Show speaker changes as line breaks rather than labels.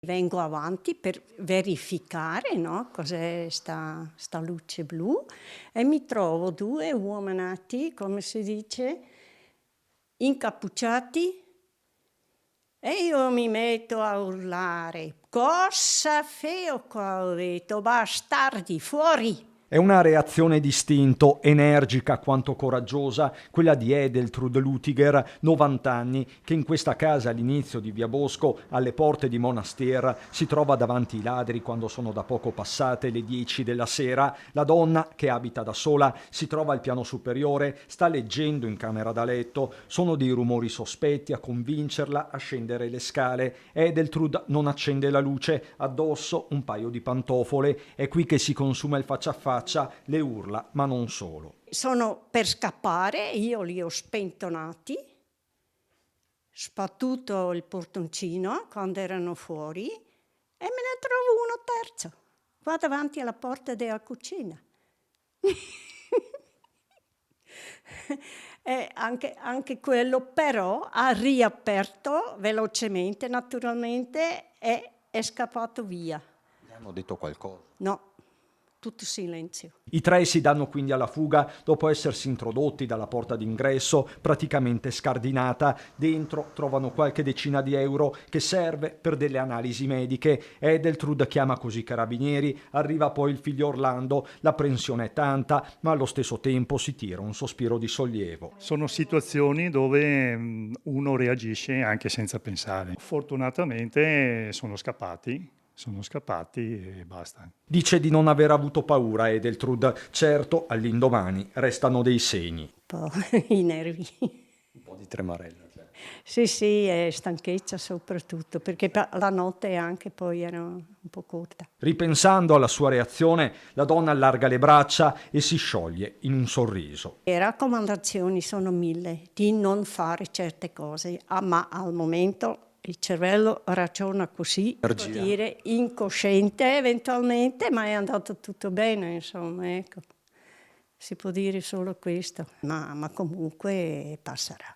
Vengo avanti per verificare, no, cos'è sta luce blu e mi trovo due uominati, come si dice, incappucciati e io mi metto a urlare. Cosa feo qua, ho detto, bastardi, fuori!
È una reazione d'istinto, energica quanto coraggiosa, quella di Edeltrud Lutiger, 90 anni, che in questa casa all'inizio di Via Bosco, alle porte di Monastir, si trova davanti i ladri quando sono da poco passate le 10 della sera. La donna, che abita da sola, si trova al piano superiore, sta leggendo in camera da letto. Sono dei rumori sospetti a convincerla a scendere le scale. Edeltrud non accende la luce, addosso un paio di pantofole. È qui che si consuma il faccia a faccia, le urla, ma non solo.
Sono per scappare, io li ho spentonati, sbattuto il portoncino quando erano fuori e me ne trovo uno terzo, qua davanti alla porta della cucina. E anche quello però ha riaperto velocemente, naturalmente, e è scappato via.
Mi hanno detto qualcosa?
No. Tutto silenzio.
I tre si danno quindi alla fuga dopo essersi introdotti dalla porta d'ingresso praticamente scardinata. Dentro trovano qualche decina di euro che serve per delle analisi mediche. Edeltrud chiama così i carabinieri, arriva poi il figlio Orlando. La apprensione è tanta, ma allo stesso tempo si tira un sospiro di sollievo.
Sono situazioni dove uno reagisce anche senza pensare. Fortunatamente sono scappati e basta.
Dice di non aver avuto paura Edeltrud. Certo, all'indomani restano dei segni.
Un po' i nervi.
Un po' di tremarella.
Sì, e stanchezza soprattutto, perché la notte anche poi era un po' corta.
Ripensando alla sua reazione, la donna allarga le braccia e si scioglie in un sorriso.
Le raccomandazioni sono 1000, di non fare certe cose, ma al momento il cervello ragiona così, può dire incosciente eventualmente, ma è andato tutto bene, insomma, ecco. Si può dire solo questo, ma comunque passerà.